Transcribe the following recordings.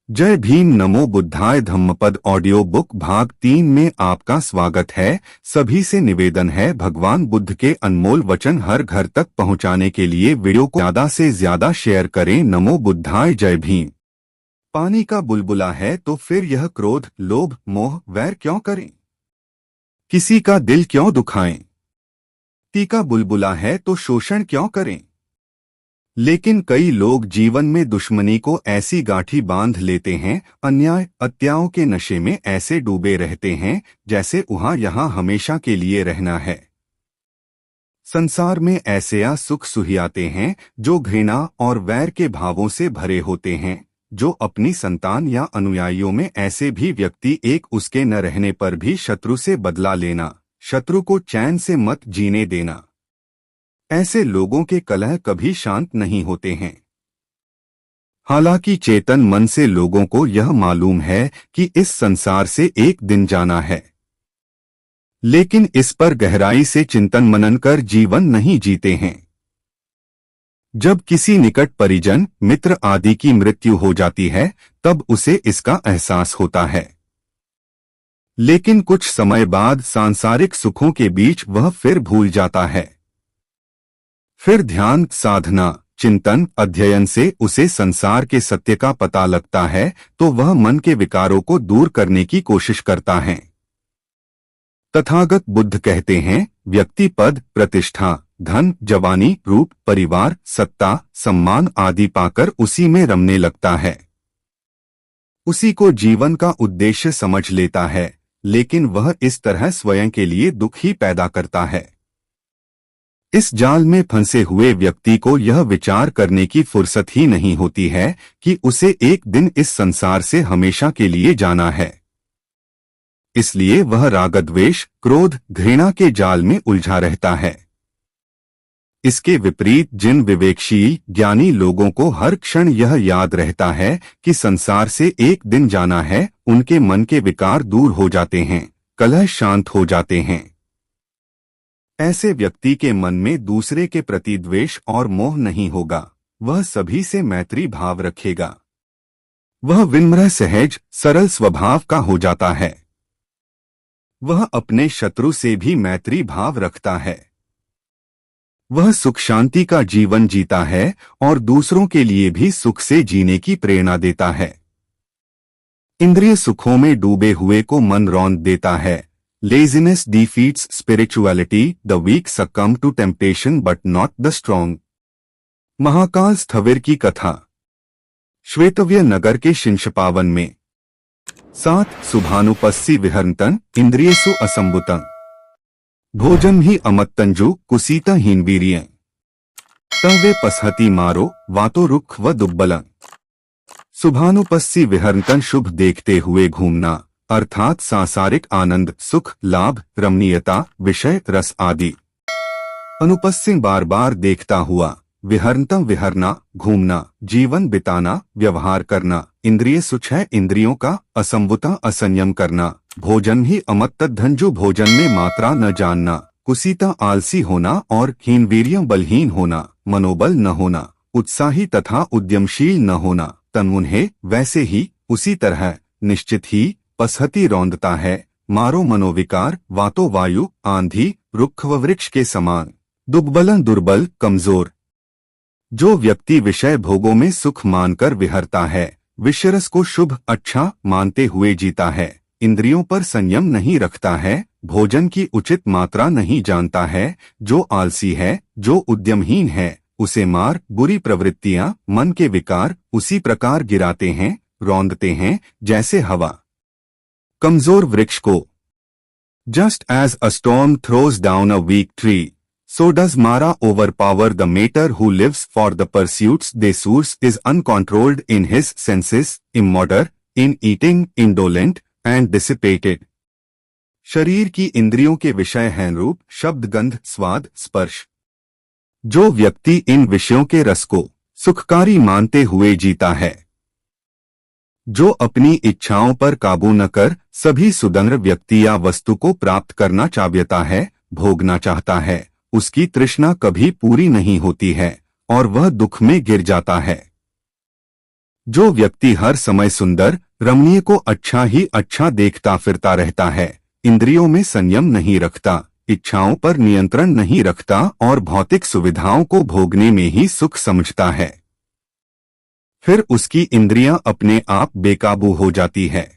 जय भीम नमो बुद्धाय Dhammapada audio book भाग 3 में आपका स्वागत है। सभी से निवेदन है, भगवान बुद्ध के अनमोल वचन हर घर तक पहुंचाने के लिए वीडियो को ज्यादा से ज्यादा शेयर करें। नमो बुद्धाय जय भीम। पानी का बुलबुला है तो फिर यह क्रोध, लोभ, मोह, वैर क्यों करें? किसी का दिल क्यों दुखाएं? तीखा बुलबुला है तो शोषण क्यों करें? लेकिन कई लोग जीवन में दुश्मनी को ऐसी गांठी बांध लेते हैं, अन्याय अत्याओं के नशे में ऐसे डूबे रहते हैं जैसे वहां यहां हमेशा के लिए रहना है। संसार में ऐसे सुख सुहियाते हैं जो घृणा और वैर के भावों से भरे होते हैं, जो अपनी संतान या अनुयायियों में ऐसे भी व्यक्ति एक उसके न रहने पर भी शत्रु से बदला लेना, शत्रु को चैन से मत जीने देना। ऐसे लोगों के कलह कभी शांत नहीं होते हैं। हालांकि चेतन मन से लोगों को यह मालूम है कि इस संसार से एक दिन जाना है, लेकिन इस पर गहराई से चिंतन मनन कर जीवन नहीं जीते हैं। जब किसी निकट परिजन, मित्र आदि की मृत्यु हो जाती है तब उसे इसका एहसास होता है, लेकिन कुछ समय बाद सांसारिक सुखों के बीच वह फिर भूल जाता है। फिर ध्यान, साधना, चिंतन, अध्ययन से उसे संसार के सत्य का पता लगता है तो वह मन के विकारों को दूर करने की कोशिश करता है। तथागत बुद्ध कहते हैं, व्यक्ति पद, प्रतिष्ठा, धन, जवानी, रूप, परिवार, सत्ता, सम्मान आदि पाकर उसी में रमने लगता है। उसी को जीवन का उद्देश्य समझ लेता है, लेकिन वह इस तरह स्वयं के लिए दुख ही पैदा करता है। इस जाल में फंसे हुए व्यक्ति को यह विचार करने की फुर्सत ही नहीं होती है कि उसे एक दिन इस संसार से हमेशा के लिए जाना है। इसलिए वह रागद्वेष, क्रोध, घृणा के जाल में उलझा रहता है। इसके विपरीत जिन विवेकशील, ज्ञानी लोगों को हर क्षण यह याद रहता है कि संसार से एक दिन जाना है, उनके मन के विकार दूर हो जाते हैं, कलह शांत हो जाते हैं। ऐसे व्यक्ति के मन में दूसरे के प्रति द्वेष और मोह नहीं होगा, वह सभी से मैत्री भाव रखेगा। वह विनम्र, सहज, सरल स्वभाव का हो जाता है। वह अपने शत्रु से भी मैत्री भाव रखता है। वह सुख शांति का जीवन जीता है और दूसरों के लिए भी सुख से जीने की प्रेरणा देता है। इंद्रिय सुखों में डूबे हुए को मन रौंद देता है। Laziness defeats spirituality, the weak succumb to temptation but not the strong। Mahakal स्थविर की कथा। श्वेतव्य नगर के शिंशपावन में 7 शुभानुपस्सी विहरन्तन इंद्रियेषु असंबुतं भोजन ही अमत्तंजु कुसीता हीनवीर्य तवे पसहति मारो वातो रुख व दुब्बलं। शुभानुपस्सी विहरन्तन शुभ देखते हुए घूमना, अर्थात सांसारिक आनंद, सुख, लाभ, रमणीयता, विषय, रस आदि। अनुपस्सी बार बार देखता हुआ, विहरन्तम विहरना, घूमना, जीवन बिताना, व्यवहार करना, इंद्रिय सुख है इंद्रियों का, असंवुता असंयम करना, भोजन ही अमत्तधंजु भोजन में मात्रा न जानना, कुसीता आलसी होना और हीनवीर्य बलहीन होना, मनोबल न होना, उत्साही तथा उद्यमशील न होना, तन्मुन्हे वैसे ही उसी तरह निश्चित ही पसहति रौंदता है, मारो मनोविकार, वातो वायु, आंधी, रुक्ष व वृक्ष के समान, दुब्बलन दुर्बल, कमजोर। जो व्यक्ति विषय भोगों में सुख मानकर विहरता है, विषयरस को शुभ, अच्छा मानते हुए जीता है, इंद्रियों पर संयम नहीं रखता है, भोजन की उचित मात्रा नहीं जानता है, जो आलसी है, जो उद्यमहीन है, उसे मार, बुरी प्रवृत्तियां, मन के विकार उसी प्रकार गिराते हैं, रौंदते हैं जैसे हवा कमजोर वृक्ष को। Just as a storm throws down a weak tree, so does Mara overpower the mater who lives for the pursuits they source, is uncontrolled in his senses, immoder in eating, indolent and dissipated। शरीर की इंद्रियों के विषय हैं रूप, शब्द, गंध, स्वाद, स्पर्श। जो व्यक्ति इन विषयों के रस को सुखकारी मानते हुए जीता है, जो अपनी इच्छाओं पर काबू न कर सभी सुदृढ़ व्यक्ति या वस्तु को प्राप्त करना चाहता है, भोगना चाहता है, उसकी तृष्णा कभी पूरी नहीं होती है और वह दुख में गिर जाता है। जो व्यक्ति हर समय सुंदर रमणीय को अच्छा ही अच्छा देखता फिरता रहता है, इंद्रियों में संयम नहीं रखता, इच्छाओं पर नियंत्रण नहीं रखता और भौतिक सुविधाओं को भोगने में ही सुख समझता है, फिर उसकी इंद्रियां अपने आप बेकाबू हो जाती है,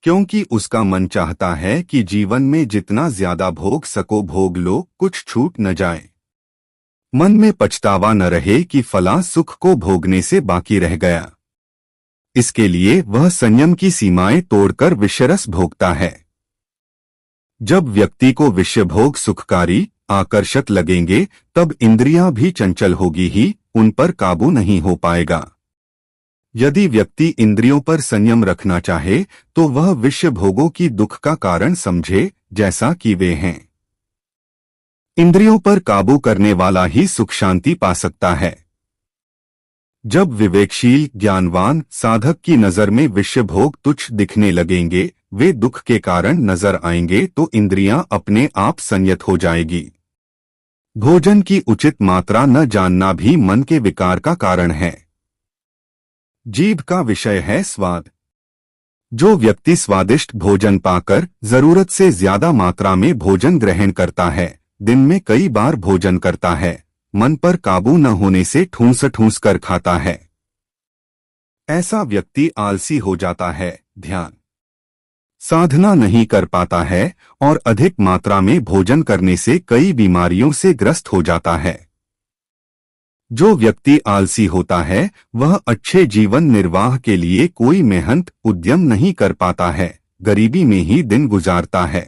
क्योंकि उसका मन चाहता है कि जीवन में जितना ज्यादा भोग सको भोग लो, कुछ छूट न जाए। मन में पछतावा न रहे कि फला सुख को भोगने से बाकी रह गया। इसके लिए वह संयम की सीमाएं तोड़कर विषरस भोगता है। जब व्यक्ति को विषय भोग सुखकारी आकर्षक लगेंगे, तब इंद्रियां भी चंचल होगी ही, उन पर काबू नहीं हो पाएगा। यदि व्यक्ति इंद्रियों पर संयम रखना चाहे, तो वह विषय भोगों की दुख का कारण समझे, जैसा कि वे हैं। इंद्रियों पर काबू करने वाला ही सुख शांति पा सकता है। जब विवेकशील ज्ञानवान साधक की नजर में विषय भोग तुच्छ दिखने लगेंगे, वे दुख के कारण नजर आएंगे, तो इंद्रियां अपने आप संयत हो जाएगी। भोजन की उचित मात्रा न जानना भी मन के विकार का कारण है। जीभ का विषय है स्वाद। जो व्यक्ति स्वादिष्ट भोजन पाकर जरूरत से ज्यादा मात्रा में भोजन ग्रहण करता है, दिन में कई बार भोजन करता है, मन पर काबू न होने से ठूंस ठूंस कर खाता है, ऐसा व्यक्ति आलसी हो जाता है, ध्यान साधना नहीं कर पाता है और अधिक मात्रा में भोजन करने से कई बीमारियों से ग्रस्त हो जाता है। जो व्यक्ति आलसी होता है, वह अच्छे जीवन निर्वाह के लिए कोई मेहनत उद्यम नहीं कर पाता है, गरीबी में ही दिन गुजारता है।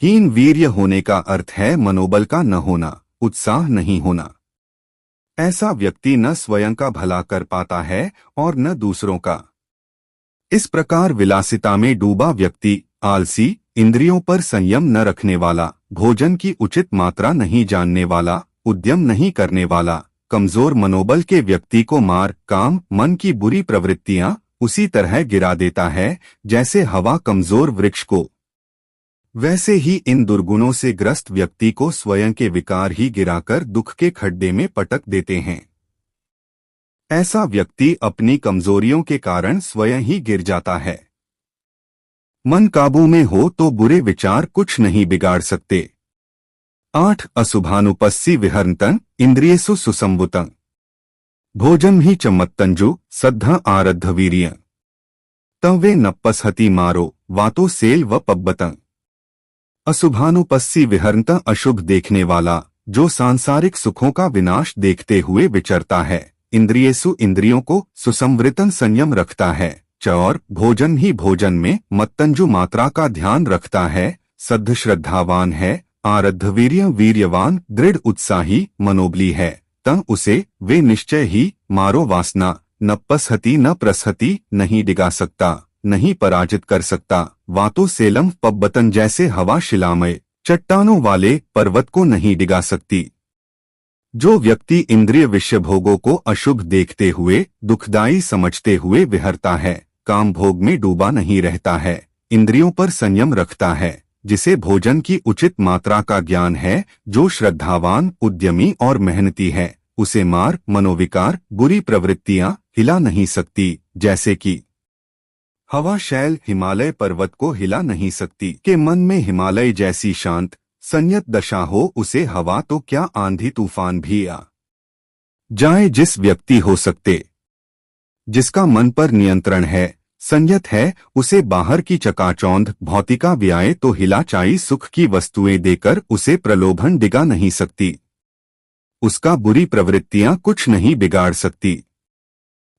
हीन वीर्य होने का अर्थ है मनोबल का न होना, उत्साह नहीं होना। ऐसा व्यक्ति न स्वयं का भला कर पाता है और न दूसरों का। इस प्रकार विलासिता में डूबा व्यक्ति आलसी, इंद्रियों पर संयम न रखने वाला, भोजन की उचित मात्रा नहीं जानने वाला, उद्यम नहीं करने वाला, कमजोर मनोबल के व्यक्ति को मार काम मन की बुरी प्रवृत्तियां उसी तरह गिरा देता है, जैसे हवा कमजोर वृक्ष को। वैसे ही इन दुर्गुणों से ग्रस्त व्यक्ति को स्वयं के विकार ही गिराकर दुख के खड्डे में पटक देते हैं। ऐसा व्यक्ति अपनी कमजोरियों के कारण स्वयं ही गिर जाता है। मन काबू में हो तो बुरे विचार कुछ नहीं बिगाड़ सकते। 8 अशुभानुपस्सी विहरन्तं इंद्रियेषु सुसंवुतं भोजन ही चमत्तंजु सद्ध आरද්ධ वीर्य तवे नप्पसहति मारो वातो सेल व पब्बतं। अशुभानुपस्सी विहरन्तं अशुभ देखने वाला, जो सांसारिक सुखों का विनाश देखते हुए विचरता है, इंद्रियेषु इंद्रियों को सुसंवृतन संयम रखता है, और भोजन ही भोजन में मत्तंजु मात्रा का ध्यान रखता है, सद्ध श्रद्धावान है, आरද්ධ वीर्य वीर्यवान दृढ़ उत्साही मनोबली है, तं उसे वे निश्चय ही मारो वासना नप्पसहति न प्रसहति नहीं डिगा सकता, नहीं पराजित कर सकता, वातो सेलम पब्बतन जैसे हवा शिलामय चट्टानों वाले पर्वत को नहीं डिगा सकती। जो व्यक्ति इंद्रिय विषय भोगों को अशुभ देखते हुए दुखदायी समझते हुए विहरता है, काम भोग में डूबा नहीं रहता है, इंद्रियों पर संयम रखता है, जिसे भोजन की उचित मात्रा का ज्ञान है, जो श्रद्धावान उद्यमी और मेहनती है, उसे मार मनोविकार बुरी प्रवृत्तियां हिला नहीं सकती, जैसे कि हवा शैल हिमालय पर्वत को हिला नहीं सकती। के मन में हिमालय जैसी शांत संयत दशा हो, उसे हवा तो क्या आंधी तूफान भी आ जाए जिस व्यक्ति हो सकते, जिसका मन पर नियंत्रण है, संयत है, उसे बाहर की चकाचौंध भौतिका व्याय तो हिलाचाई सुख की वस्तुएं देकर उसे प्रलोभन डिगा नहीं सकती। उसका बुरी प्रवृत्तियां कुछ नहीं बिगाड़ सकती।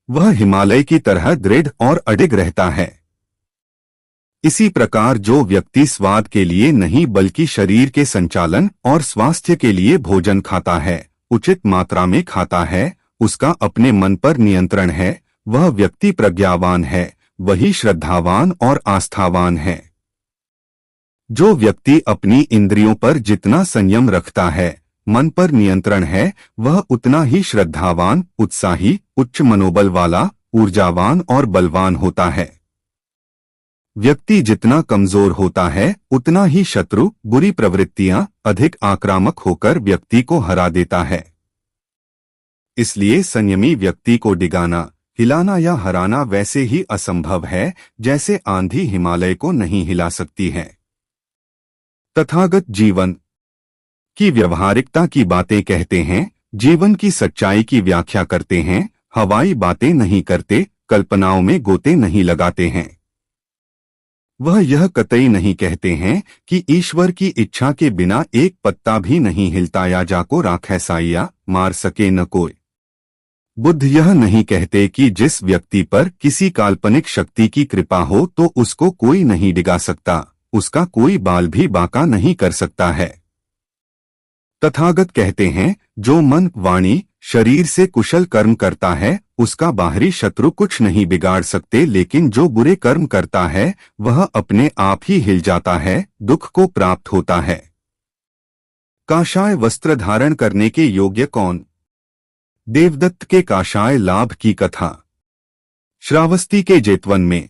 वह हिमालय की तरह दृढ़ और अडिग रहता है। इसी प्रकार जो व्यक्ति स्वाद के लिए नहीं बल्कि शरीर के संचालन और स्वास्थ्य के लिए भोजन खाता है, उचित मात्रा में खाता है, उसका अपने मन पर नियंत्रण है, वह व्यक्ति प्रज्ञावान है, वही श्रद्धावान और आस्थावान है। जो व्यक्ति अपनी इंद्रियों पर जितना संयम रखता है, मन पर नियंत्रण है, वह उतना ही श्रद्धावान उत्साही उच्च मनोबल वाला ऊर्जावान और बलवान होता है। व्यक्ति जितना कमजोर होता है, उतना ही शत्रु बुरी प्रवृत्तियां अधिक आक्रामक होकर व्यक्ति को हरा देता है। इसलिए संयमी व्यक्ति को डिगाना, हिलाना या हराना वैसे ही असंभव है जैसे आंधी हिमालय को नहीं हिला सकती है। तथागत जीवन की व्यवहारिकता की बातें कहते हैं, जीवन की सच्चाई की व्याख्या करते हैं, हवाई बातें नहीं करते, कल्पनाओं में गोते नहीं लगाते हैं। वह यह कतई नहीं कहते हैं कि ईश्वर की इच्छा के बिना एक पत्ता भी नहीं हिलता या जाको राखै साइया मार सके न कोई। बुद्ध यह नहीं कहते कि जिस व्यक्ति पर किसी काल्पनिक शक्ति की कृपा हो तो उसको कोई नहीं डिगा सकता, उसका कोई बाल भी बांका नहीं कर सकता है। तथागत कहते हैं, जो मन, वाणी, शरीर से कुशल कर्म करता है उसका बाहरी शत्रु कुछ नहीं बिगाड़ सकते, लेकिन जो बुरे कर्म करता है वह अपने आप ही हिल जाता है, दुख को प्राप्त होता है। काषाय वस्त्र धारण करने के योग्य कौन? देवदत्त के काषाय लाभ की कथा। श्रावस्ती के जेतवन में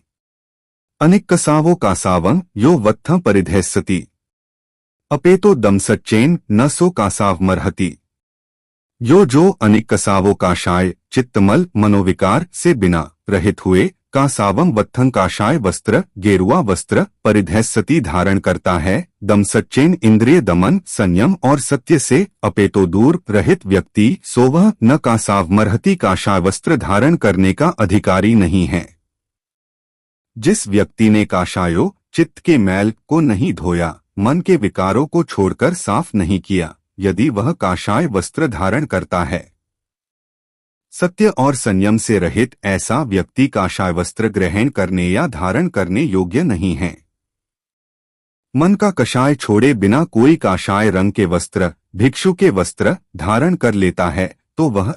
अनेक कसावो कासावं यो वत्थ परिधेस्सति अपेतो दमसच्चेन न सो कासाव मरहति। यो जो अनेक कसावो काषाय चित्तमल मनोविकार से बिना रहित हुए कासावम वत्थं काषाय वस्त्र गेरुआ वस्त्र परिधेस्सति धारण करता है, दमसच्चेन इंद्रिय दमन संयम और सत्य से अपेतो दूर रहित व्यक्ति सोवह न कासाव मरहति काषाय वस्त्र धारण करने का अधिकारी नहीं है। जिस व्यक्ति ने काषायो चित्त के मैल को नहीं धोया, मन के विकारों को छोड़कर साफ नहीं किया, यदि वह काषाय वस्त्र धारण करता है, सत्य और संयम से रहित ऐसा व्यक्ति काषाय वस्त्र ग्रहण करने या धारण करने योग्य नहीं है। मन का कषाय छोड़े बिना कोई काषाय रंग के वस्त्र, भिक्षु के वस्त्र धारण कर लेता है तो वह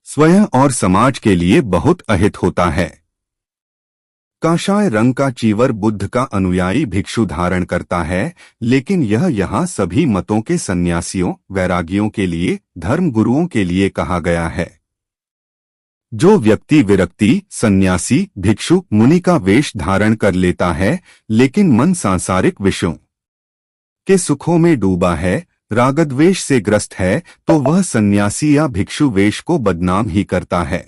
स्वयं और समाज के लिए बहुत अहित होता है। काषाय रंग का चीवर बुद्ध का अनुयायी भिक्षु धारण करता है, लेकिन यह यहाँ सभी मतों के सन्यासियों, वैरागियों के लिए, धर्म गुरुओं के लिए कहा गया है। जो व्यक्ति विरक्ति, सन्यासी, भिक्षु, मुनि का वेश धारण कर लेता है लेकिन मन सांसारिक विषयों के सुखों में डूबा है, रागद्वेष से ग्रस्त है, तो वह सन्यासी या भिक्षु वेश को बदनाम ही करता है।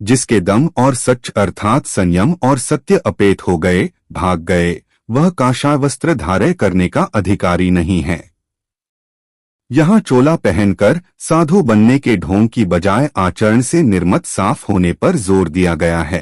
जिसके दम और सच अर्थात संयम और सत्य अपेत हो गए, भाग गए, वह काषाय वस्त्र धारण करने का अधिकारी नहीं है। यहाँ चोला पहनकर साधु बनने के ढोंग की बजाय आचरण से निर्मत साफ होने पर जोर दिया गया है।